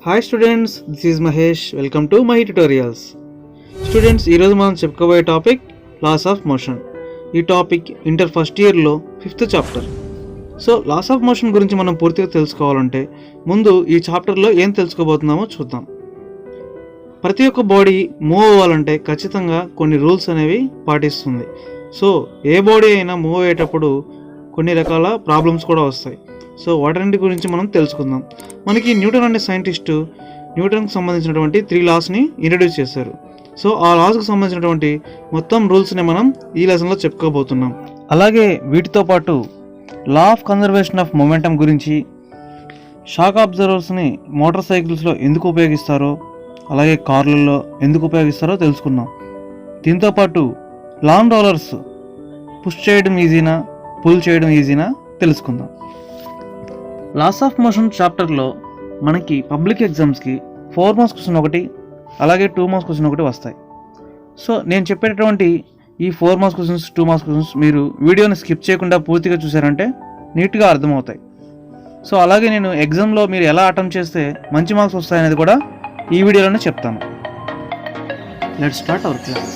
Hi students, this is Mahesh. Welcome to my tutorials. Students, ఈరోజు మనం చెప్పుకోబోయే టాపిక్ లాస్ ఆఫ్ మోషన్. ఈ topic inter first ఇయర్లో 5th chapter. So laws of motion గురించి మనం పూర్తిగా తెలుసుకోవాలంటే ముందు ఈ చాప్టర్లో ఏం తెలుసుకోబోతున్నామో చూద్దాం. ప్రతి ఒక్క బాడీ మూవ్ అవ్వాలంటే ఖచ్చితంగా కొన్ని రూల్స్ అనేవి పాటిస్తుంది. సో ఏ బాడీ అయినా మూవ్ అయ్యేటప్పుడు కొన్ని రకాల ప్రాబ్లమ్స్ కూడా వస్తాయి. సో వాటన్నిటి గురించి మనం తెలుసుకుందాం. మనకి న్యూటన్ అనే సైంటిస్టు న్యూటన్కి సంబంధించినటువంటి 3 లాస్ని ఇంట్రడ్యూస్ చేశారు. సో ఆ లాస్కి సంబంధించినటువంటి మొత్తం రూల్స్ని మనం ఈ లెసన్లో చెప్పుకోబోతున్నాం. అలాగే వీటితో పాటు లా ఆఫ్ కన్జర్వేషన్ ఆఫ్ మొమెంటం గురించి, షాక్ అబ్జర్వర్స్ని మోటార్ సైకిల్స్లో ఎందుకు ఉపయోగిస్తారో, అలాగే కార్లలో ఎందుకు ఉపయోగిస్తారో తెలుసుకుందాం. దీంతోపాటు లాన్ రోలర్స్ పుష్ చేయడం ఈజీనా, పుల్ చేయడం ఈజీనా తెలుసుకుందాం. లాస్ ఆఫ్ మోషన్ చాప్టర్లో మనకి పబ్లిక్ ఎగ్జామ్స్కి 4 మార్క్స్ క్వశ్చన్ ఒకటి, అలాగే 2 మార్క్స్ క్వశ్చన్ ఒకటి వస్తాయి. సో నేను చెప్పేటటువంటి ఈ 4 మార్క్స్ క్వశ్చన్స్, 2 మార్క్స్ క్వశ్చన్స్ మీరు వీడియోని స్కిప్ చేయకుండా పూర్తిగా చూసారంటే నీట్గా అర్థమవుతాయి. సో అలాగే నేను ఎగ్జామ్లో మీరు ఎలా అటెంప్ట్ చేస్తే మంచి మార్క్స్ వస్తాయనేది కూడా ఈ వీడియోలోనే చెప్తాను. Let's start our class.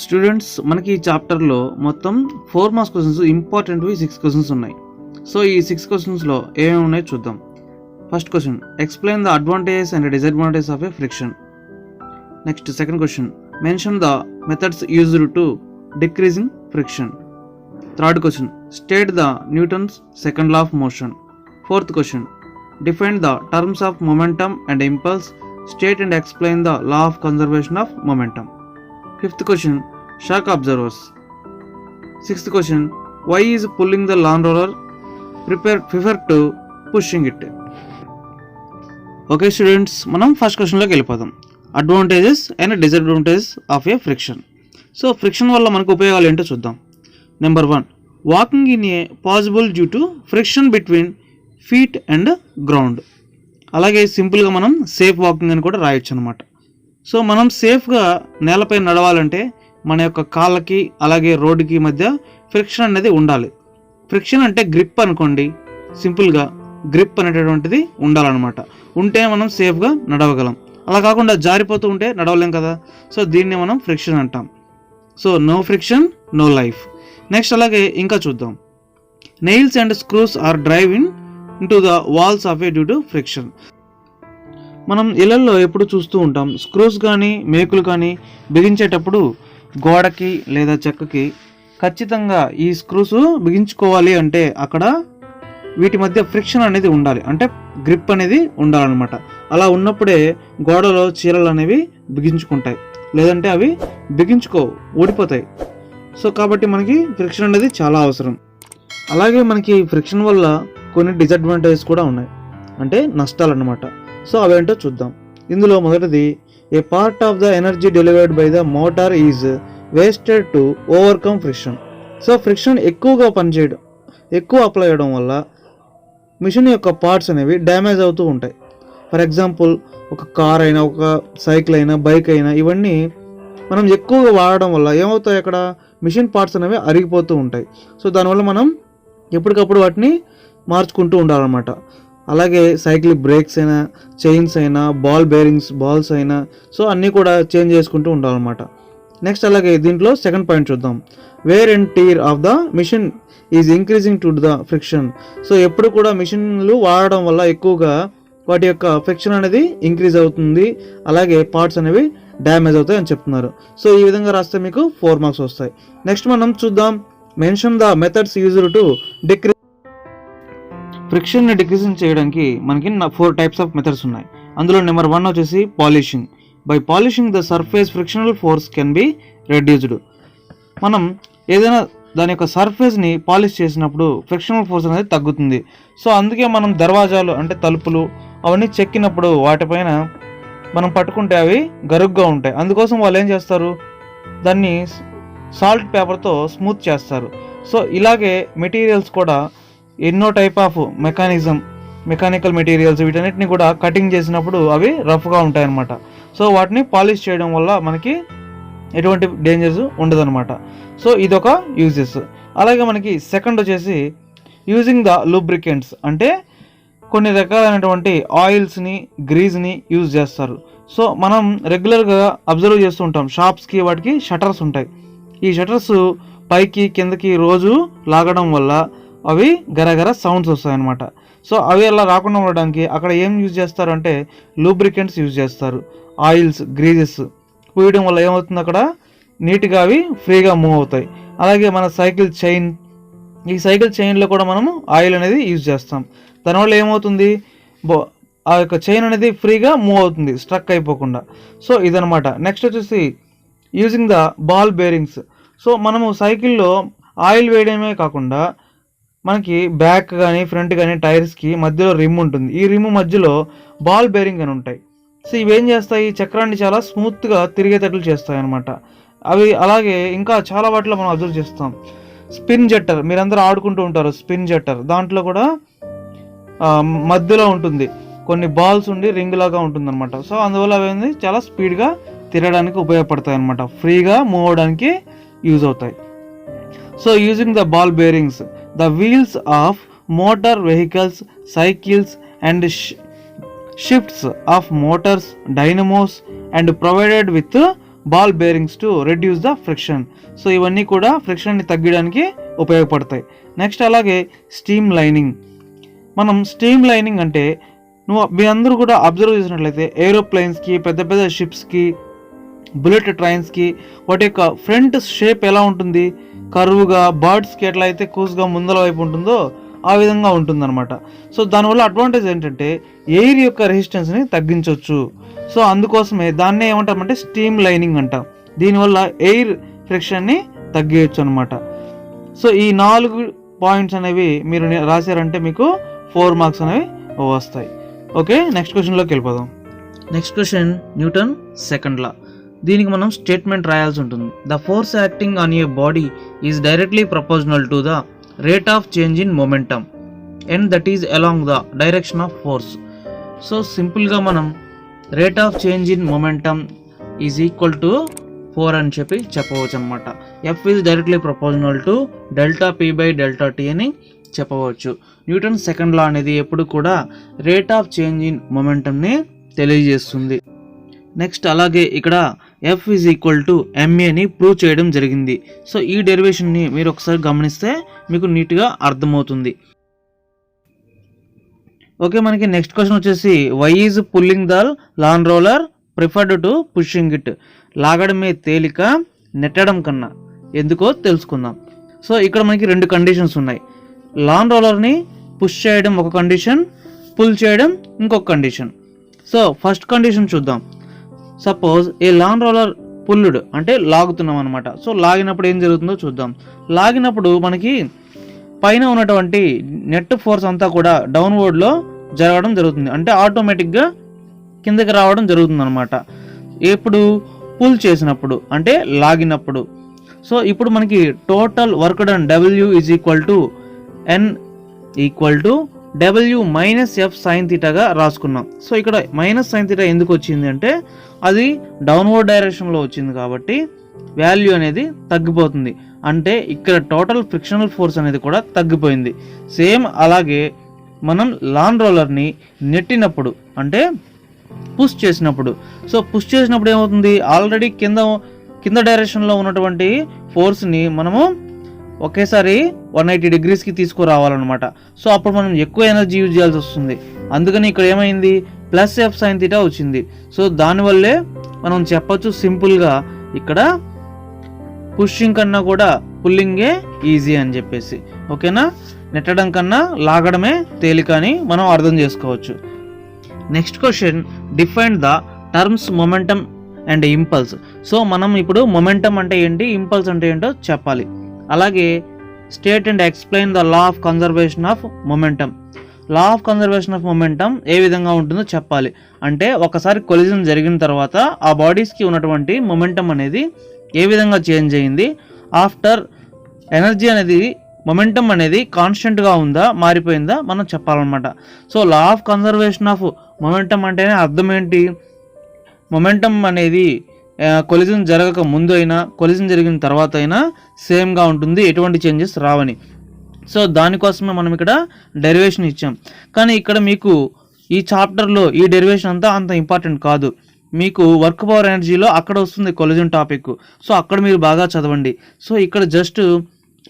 Students, మనకి ఈ చాప్టర్లో మొత్తం 4 మార్క్స్ క్వశ్చన్స్, ఇంపార్టెంట్వి 6 క్వశ్చన్స్ ఉన్నాయి. సో ఈ 6 క్వశ్చన్స్లో ఏమేమి ఉన్నాయో చూద్దాం. First question, explain the advantages and disadvantages of a friction. Next second question, mention the methods used to decreasing friction. Third question, state the Newton's second law of motion. Fourth question, define the terms of momentum and impulse. State and explain the law of conservation of momentum. Fifth question, shock observers. Sixth question, why is pulling the lawn roller prefer to pushing it? Okay students, మనం first క్వశ్చన్లోకి వెళ్ళిపోదాం. Advantages and disadvantages of a friction. So friction వల్ల మనకు ఉపయోగాలు ఏంటో చూద్దాం. Number 1, walking in a possible due to friction between feet and ground. అలాగే సింపుల్గా మనం సేఫ్ వాకింగ్ అని కూడా రాయొచ్చు అనమాట. సో మనం సేఫ్గా నేలపై నడవాలంటే మన యొక్క కాళ్ళకి అలాగే రోడ్డుకి మధ్య ఫ్రిక్షన్ అనేది ఉండాలి. ఫ్రిక్షన్ అంటే గ్రిప్ అనుకోండి, సింపుల్గా గ్రిప్ అనేటటువంటిది ఉండాలన్నమాట. ఉంటే మనం సేఫ్గా నడవగలం. అలా కాకుండా జారిపోతూ ఉంటే నడవలేం కదా. సో దీన్ని మనం ఫ్రిక్షన్ అంటాం. So no friction no life. Next అలాగే ఇంకా చూద్దాం. Nails and screws are drive in to the walls of a due to friction. మనం ఇళ్లలో ఎప్పుడు చూస్తూ ఉంటాం, స్క్రూస్ కానీ మేకులు కానీ బిగించేటప్పుడు గోడకి లేదా చెక్కకి ఖచ్చితంగా ఈ స్క్రూస్ బిగించుకోవాలి అంటే అక్కడ వీటి మధ్య ఫ్రిక్షన్ అనేది ఉండాలి, అంటే గ్రిప్ అనేది ఉండాలన్నమాట. అలా ఉన్నప్పుడే గోడలో చీరలు అనేవి బిగించుకుంటాయి, లేదంటే అవి బిగించుకోవు, ఊడిపోతాయి. సో కాబట్టి మనకి ఫ్రిక్షన్ అనేది చాలా అవసరం. అలాగే మనకి ఫ్రిక్షన్ వల్ల కొన్ని డిసడ్వాంటేజెస్ కూడా ఉన్నాయి, అంటే నష్టాలు అన్నమాట. సో అవేంటో చూద్దాం. ఇందులో మొదటిది, a part of the energy delivered by the motor is wasted to overcome friction. So friction ఎక్కువగా పనిచేయడం, ఎక్కువ అప్లై చేయడం వల్ల మిషన్ యొక్క పార్ట్స్ అనేవి డ్యామేజ్ అవుతూ ఉంటాయి. ఫర్ ఎగ్జాంపుల్, ఒక కార్ అయినా, ఒక సైకిల్ అయినా, బైక్ అయినా, ఇవన్నీ మనం ఎక్కువగా వాడడం వల్ల ఏమవుతాయి, అక్కడ మిషన్ పార్ట్స్ అనేవి అరిగిపోతూ ఉంటాయి. సో దానివల్ల మనం ఎప్పటికప్పుడు వాటిని మార్చుకుంటూ ఉండాలన్నమాట. అలాగే సైకిల్ బ్రేక్స్ అయినా, చైన్స్ అయినా, బాల్ బేరింగ్స్, బాల్స్ అయినా, సో అన్నీ కూడా చేంజ్ చేసుకుంటూ ఉండాలన్నమాట. నెక్స్ట్ అలాగే దీంట్లో సెకండ్ పాయింట్ చూద్దాం. Wear and tear of the machine is increasing to the friction. So ఎప్పుడు కూడా మిషన్లు వాడడం వల్ల ఎక్కువగా వాటి యొక్క ఫ్రిక్షన్ అనేది ఇంక్రీజ్ అవుతుంది, అలాగే పార్ట్స్ అనేవి డ్యామేజ్ అవుతాయి అని చెప్తున్నారు. సో ఈ విధంగా రాస్తే మీకు 4 మార్క్స్ వస్తాయి. నెక్స్ట్ మనం చూద్దాం. Mention the methods used to decrease ఫ్రిక్షన్ని డిక్రీజింగ్ చేయడానికి మనకి 4 టైప్స్ ఆఫ్ మెథడ్స్ ఉన్నాయి. అందులో నెంబర్ 1 వచ్చేసి polishing. By polishing the surface frictional force can be reduced. మనం ఏదైనా దాని యొక్క సర్ఫేస్ని పాలిష్ చేసినప్పుడు ఫ్రిక్షనల్ ఫోర్స్ అనేది తగ్గుతుంది. సో అందుకే మనం దర్వాజాలు అంటే తలుపులు అవన్నీ చెక్కినప్పుడు వాటిపైన మనం పట్టుకుంటే అవి గరుగ్గా ఉంటాయి. అందుకోసం వాళ్ళు ఏం చేస్తారు, దాన్ని సాల్ట్ పేపర్తో స్మూత్ చేస్తారు. సో ఇలాగే మెటీరియల్స్ కూడా ఎన్నో టైప్ ఆఫ్ మెకానికల్ మెటీరియల్స్ వీటన్నిటిని కూడా కటింగ్ చేసినప్పుడు అవి రఫ్గా ఉంటాయన్నమాట. సో వాటిని పాలిష్ చేయడం వల్ల మనకి ఎటువంటి డేంజర్స్ ఉండదన్నమాట. సో ఇదొక యూజెస్. అలాగే మనకి సెకండ్ వచ్చేసి యూజింగ్ ద లూబ్రికెంట్స్ అంటే కొన్ని రకాలైనటువంటి ఆయిల్స్ని గ్రీజ్ని యూజ్ చేస్తారు. సో మనం రెగ్యులర్గా అబ్జర్వ్ చేస్తూ ఉంటాం, షాప్స్కి వాటికి షటర్స్ ఉంటాయి. ఈ షటర్స్ పైకి కిందకి రోజు లాగడం వల్ల అవి గరగర సౌండ్స్ వస్తాయన్నమాట. సో అవి అలా రాకుండా ఉండడానికి అక్కడ ఏం యూజ్ చేస్తారు అంటే లూబ్రికెంట్స్ యూజ్ చేస్తారు. ఆయిల్స్ గ్రీజెస్ పూయడం వల్ల ఏమవుతుంది, అక్కడ నీట్గా అవి ఫ్రీగా మూవ్ అవుతాయి. అలాగే మన సైకిల్ చైన్, ఈ సైకిల్ చైన్లో కూడా మనము ఆయిల్ అనేది యూజ్ చేస్తాం. దానివల్ల ఏమవుతుంది, ఆ యొక్క చైన్ అనేది ఫ్రీగా మూవ్ అవుతుంది, స్ట్రక్ అయిపోకుండా. సో ఇదనమాట. నెక్స్ట్ వచ్చేసి using the ball bearings. So మనము సైకిల్లో ఆయిల్ వేయడమే కాకుండా మనకి బ్యాక్ కానీ ఫ్రంట్ కానీ టైర్స్కి మధ్యలో రిమ్ ఉంటుంది. ఈ రిమ్ మధ్యలో బాల్ బేరింగ్ అని ఉంటాయి. సో ఇవేం చేస్తాయి, చక్రాన్ని చాలా స్మూత్గా తిరిగేటట్లు చేస్తాయి అనమాట. అవి అలాగే ఇంకా చాలా వాటిలో మనం అబ్జర్వ్ చేస్తాం. స్పిన్ జెట్టర్, మీరందరూ ఆడుకుంటూ ఉంటారు స్పిన్ జెట్టర్, దాంట్లో కూడా మధ్యలో ఉంటుంది కొన్ని బాల్స్ ఉండి రింగ్ లాగా ఉంటుంది అనమాట. సో అందువల్ల అవి చాలా స్పీడ్గా తిరగడానికి ఉపయోగపడతాయి అనమాట, ఫ్రీగా మూవ్ అవడానికి యూజ్ అవుతాయి. So using the ball bearings, the wheels of motor vehicles, cycles and shifts of motors, dynamos and provided with ball bearings to reduce the friction. So ఇవన్నీ కూడా ఫ్రిక్షన్ని తగ్గడానికి ఉపయోగపడతాయి. నెక్స్ట్ అలాగే స్టీమ్ లైనింగ్. మనం streamlining అంటే మీ అందరూ కూడా అబ్జర్వ్ చేసినట్లయితే ఏరోప్లేన్స్కి, పెద్ద పెద్ద షిప్స్కి, బుల్లెట్ ట్రైన్స్కి వాటి యొక్క ఫ్రంట్ షేప్ ఎలా ఉంటుంది, కర్వ్గా, బర్డ్స్కి ఎట్లా అయితే కూస్గా ముందల వైపు ఉంటుందో ఆ విధంగా ఉంటుందన్నమాట. సో దానివల్ల అడ్వాంటేజ్ ఏంటంటే ఎయిర్ యొక్క రెసిస్టెన్స్ని తగ్గించవచ్చు. సో అందుకోసమే దాన్నే ఏమంటామంటే స్టీమ్ లైనింగ్ అంటాం. దీనివల్ల ఎయిర్ ఫ్రిక్షన్ని తగ్గించవచ్చు అనమాట. సో ఈ 4 పాయింట్స్ అనేవి మీరు రాశారంటే మీకు 4 మార్క్స్ అనేవి వస్తాయి. ఓకే, నెక్స్ట్ క్వశ్చన్లోకి వెళ్ళిపోదాం. నెక్స్ట్ క్వశ్చన్ న్యూటన్ సెకండ్ లా. దీనికి మనం స్టేట్మెంట్ రాయాల్సి ఉంటుంది. The force acting on a body is directly proportional to the rate of change in momentum and that is along the direction of force. So సింపుల్గా మనం rate of change in momentum is equal to 4 అని చెప్పవచ్చు అనమాట. F is directly proportional to delta P by delta T అని చెప్పవచ్చు. Newton second లా అనేది ఎప్పుడు కూడా రేట్ ఆఫ్ చేంజ్ ఇన్ మొమెంటమ్ని తెలియజేస్తుంది. నెక్స్ట్ అలాగే ఇక్కడ ఎఫ్ ఈజ్ ఈక్వల్ టు ఎంఏని ప్రూవ్ చేయడం జరిగింది. సో ఈ డెరివేషన్ని మీరు ఒకసారి గమనిస్తే మీకు నీట్గా అర్థమవుతుంది. ఓకే, మనకి నెక్స్ట్ క్వశ్చన్ వచ్చేసి why is pulling the lawn roller preferred to pushing it. లాగడమే తేలిక నెట్టడం కన్నా, ఎందుకో తెలుసుకుందాం. సో ఇక్కడ మనకి 2 కండిషన్స్ ఉన్నాయి. లాన్ రోలర్ని పుష్ చేయడం ఒక కండిషన్, పుల్ చేయడం ఇంకొక కండిషన్. సో ఫస్ట్ కండిషన్ చూద్దాం. సపోజ్ ఏ లాన్ రోలర్ పుల్లుడ్ అంటే లాగుతున్నాం అనమాట. సో లాగినప్పుడు ఏం జరుగుతుందో చూద్దాం. లాగినప్పుడు మనకి పైన ఉన్నటువంటి నెట్ ఫోర్స్ అంతా కూడా డౌన్వర్డ్లో జరగడం జరుగుతుంది, అంటే ఆటోమేటిక్గా కిందకి రావడం జరుగుతుంది అనమాట. ఎప్పుడు పుల్ చేసినప్పుడు అంటే లాగినప్పుడు. సో ఇప్పుడు మనకి total work done W is equal to N equal to W minus F sine థీటాగా రాసుకున్నాం. సో ఇక్కడ మైనస్ సైన్ థీటా ఎందుకు వచ్చింది అంటే అది డౌన్వర్డ్ డైరెక్షన్లో వచ్చింది కాబట్టి వాల్యూ అనేది తగ్గిపోతుంది, అంటే ఇక్కడ టోటల్ ఫ్రిక్షనల్ ఫోర్స్ అనేది కూడా తగ్గిపోయింది. సేమ్ అలాగే మనం లాన్ రోలర్ని నెట్టినప్పుడు అంటే పుష్ చేసినప్పుడు, సో పుష్ చేసినప్పుడు ఏమవుతుంది, ఆల్రెడీ కింద డైరెక్షన్లో ఉన్నటువంటి ఫోర్స్ని మనము ఒకేసారి 180 డిగ్రీస్కి తీసుకురావాలన్నమాట. సో అప్పుడు మనం ఎక్కువ ఎనర్జీ యూజ్ చేయాల్సి వస్తుంది. అందుకని ఇక్కడ ఏమైంది, ప్లస్ ఎఫ్ సైన్ థీటా వచ్చింది. సో దానివల్లే మనం చెప్పొచ్చు సింపుల్గా ఇక్కడ పుషింగ్ కన్నా కూడా పుల్లింగే ఈజీ అని చెప్పేసి. ఓకేనా, నెట్టడం కన్నా లాగడమే తేలిక అని మనం అర్థం చేసుకోవచ్చు. Next question, define the terms momentum and impulse. So మనం ఇప్పుడు మొమెంటమ్ అంటే ఏంటి, ఇంపల్స్ అంటే ఏంటో చెప్పాలి. అలాగే state and explain the law of conservation of momentum. Law of conservation of momentum ఏ విధంగా ఉంటుందో చెప్పాలి. అంటే ఒకసారి కొలిజన్ జరిగిన తర్వాత ఆ బాడీస్కి ఉన్నటువంటి మొమెంటమ్ అనేది ఏ విధంగా చేంజ్ అయ్యింది, ఆఫ్టర్ ఎనర్జీ అనేది మొమెంటమ్ అనేది కాన్స్టెంట్గా ఉందా మారిపోయిందా మనం చెప్పాలన్నమాట. So law of conservation of momentum అంటేనే అర్థం ఏంటి, మొమెంటమ్ అనేది కొలిజన్ జరగక ముందు అయినా కొలిజన్ జరిగిన తర్వాత అయినా సేమ్గా ఉంటుంది, ఎటువంటి చేంజెస్ రావని. సో దానికోసమే మనం ఇక్కడ డెరివేషన్ ఇచ్చాం. కానీ ఇక్కడ మీకు ఈ చాప్టర్లో ఈ డెరివేషన్ అంతా అంత ఇంపార్టెంట్ కాదు. మీకు వర్క్ పవర్ ఎనర్జీలో అక్కడ వస్తుంది కొలిజన్ టాపిక్. సో అక్కడ మీరు బాగా చదవండి. సో ఇక్కడ జస్ట్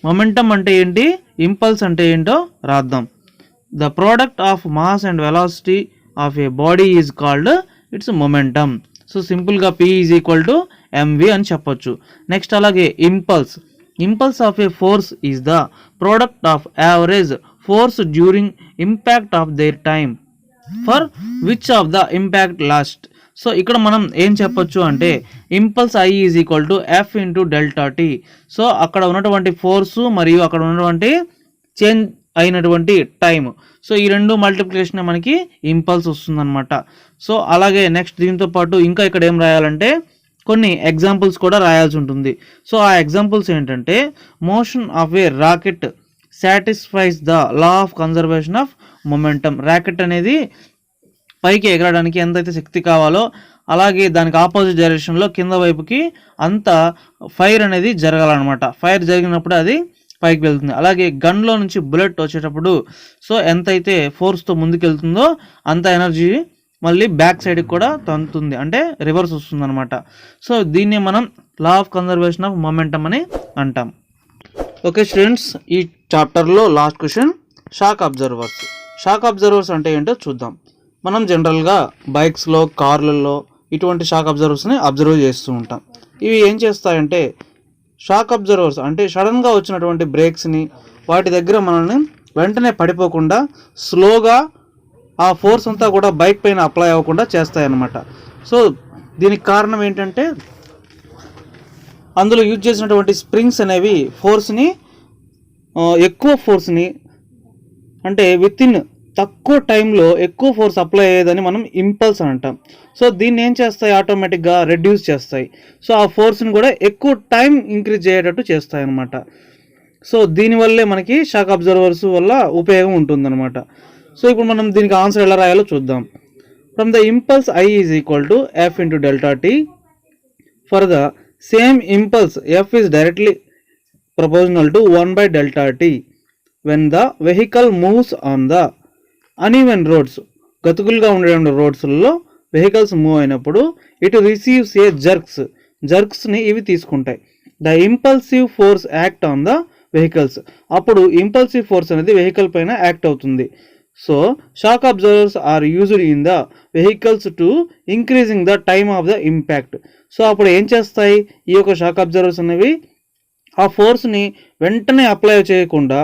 మొమెంటమ్ అంటే ఏంటి, ఇంపల్స్ అంటే ఏంటో రాద్దాం. The product of mass and velocity of A body is called it's momentum. So సింపుల్గా P is equal to mv అని చెప్పొచ్చు. నెక్స్ట్ అలాగే impulse of A force is the product of average force during impact of their time for which of the impact last. So ఇక్కడ మనం ఏం చెప్పొచ్చు అంటే impulse I is equal to F into delta T. So అక్కడ ఉన్నటువంటి force మరియు అక్కడ ఉన్నటువంటి చేంజ్ అయినటువంటి టైం, సో ఈ రెండు మల్టిప్లికేషన్ మనకి ఇంపల్స్ వస్తుందన్నమాట. సో అలాగే నెక్స్ట్ దీంతో పాటు ఇంకా ఇక్కడ ఏం రాయాలంటే కొన్ని ఎగ్జాంపుల్స్ కూడా రాయాల్సి ఉంటుంది. సో ఆ ఎగ్జాంపుల్స్ ఏంటంటే motion of a rocket satisfies the law of conservation of momentum. Rocket అనేది పైకి ఎగరడానికి ఎంతైతే శక్తి కావాలో అలాగే దానికి ఆపోజిట్ డైరెక్షన్లో కింద వైపుకి అంత ఫైర్ అనేది జరగాలన్నమాట. ఫైర్ జరిగినప్పుడు అది పైకి వెళ్తుంది. అలాగే గన్లో నుంచి బుల్లెట్ వచ్చేటప్పుడు సో ఎంతైతే ఫోర్స్తో ముందుకెళ్తుందో అంత ఎనర్జీ మళ్ళీ బ్యాక్ సైడ్కి కూడా తంతుంది, అంటే రివర్స్ వస్తుంది అనమాట. సో దీన్ని మనం లా ఆఫ్ కన్జర్వేషన్ ఆఫ్ మొమెంటమ్ అని అంటాం. ఓకే స్టూడెంట్స్, ఈ చాప్టర్లో లాస్ట్ క్వశ్చన్ షాక్ అబ్జర్వర్స్ అంటే ఏంటో చూద్దాం. మనం జనరల్గా బైక్స్లో, కార్లలో ఇటువంటి షాక్ అబ్జర్వర్స్ని అబ్జర్వ్ చేస్తూ ఉంటాం. ఇవి ఏం చేస్తాయంటే షాక్ అబ్జర్వర్స్ అంటే సడన్గా వచ్చినటువంటి బ్రేక్స్ని వాటి దగ్గర మనల్ని వెంటనే పడిపోకుండా స్లోగా ఆ ఫోర్స్ అంతా కూడా బైక్ పైన అప్లై అవ్వకుండా చేస్తాయన్నమాట. సో దీనికి కారణం ఏంటంటే అందులో యూజ్ చేసినటువంటి స్ప్రింగ్స్ అనేవి ఎక్కువ ఫోర్స్ని అంటే వితిన్ తక్కువ టైంలో ఎక్కువ ఫోర్స్ అప్లై అయ్యేదని మనం ఇంపల్స్ అని అంటాం. సో దీన్ని ఏం చేస్తాయి, ఆటోమేటిక్గా రెడ్యూస్ చేస్తాయి. సో ఆ ఫోర్స్ని కూడా ఎక్కువ టైం ఇంక్రీజ్ అయ్యేటట్టు చేస్తాయి అన్నమాట. సో దీనివల్లే మనకి షాక్ అబ్జర్వర్స్ వల్ల ఉపయోగం ఉంటుందన్నమాట. సో ఇప్పుడు మనం దీనికి ఆన్సర్ ఎలా రాయాలో చూద్దాం. From the impulse I is equal to F into delta T. For the same impulse F is directly proposal to 1 by delta T when the vehicle moves on the uneven roads. గతుకులుగా ఉండే రోడ్స్లలో vehicles move అయినప్పుడు it receives a జర్క్స్ని ఇవి తీసుకుంటాయి. The impulsive force act on the vehicles. అప్పుడు impulsive force అనేది vehicle పైన యాక్ట్ అవుతుంది. So shock absorbers are used in the vehicles to increasing the time of the impact. So అప్పుడు ఏం చేస్తాయి, ఈ యొక్క షాక్ అబ్జర్వర్స్ అనేవి ఆ ఫోర్స్ని వెంటనే అప్లై చేయకుండా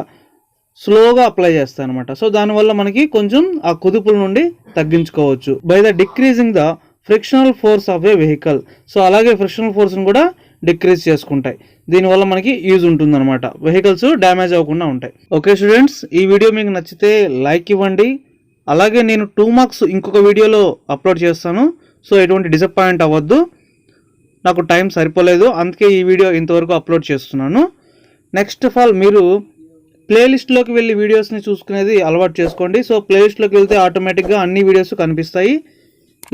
స్లోగా అప్లై చేస్తాయి అనమాట. సో దానివల్ల మనకి కొంచెం ఆ కుదుపుల నుండి తగ్గించుకోవచ్చు by the decreasing the frictional force of A vehicle. So అలాగే ఫ్రిక్షనల్ ఫోర్స్ని కూడా డిక్రీజ్ చేసుకుంటాయి. దీనివల్ల మనకి యూజ్ ఉంటుందన్నమాట, వెహికల్స్ డ్యామేజ్ అవ్వకుండా ఉంటాయి. ఓకే స్టూడెంట్స్, ఈ వీడియో మీకు నచ్చితే లైక్ ఇవ్వండి. అలాగే నేను 2 మార్క్స్ ఇంకొక వీడియోలో అప్లోడ్ చేస్తాను. సో ఎటువంటి డిసప్పాయింట్ అవ్వద్దు, నాకు టైం సరిపోలేదు, అందుకే ఈ వీడియో ఇంతవరకు అప్లోడ్ చేస్తున్నాను. నెక్స్ట్ ఆఫ్ ఆల్ మీరు ప్లేలిస్ట్లోకి వెళ్ళి వీడియోస్ని చూసుకునేది అలవాటు చేసుకోండి. సో ప్లేలిస్ట్లోకి వెళ్తే ఆటోమేటిక్గా అన్ని వీడియోస్ కనిపిస్తాయి.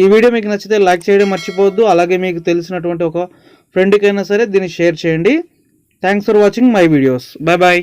ఈ వీడియో మీకు నచ్చితే లైక్ చేయడం మర్చిపోవద్దు. అలాగే మీకు తెలిసినటువంటి ఒక ఫ్రెండ్కైనా సరే దీన్ని షేర్ చేయండి. Thanks for watching my videos. Bye bye.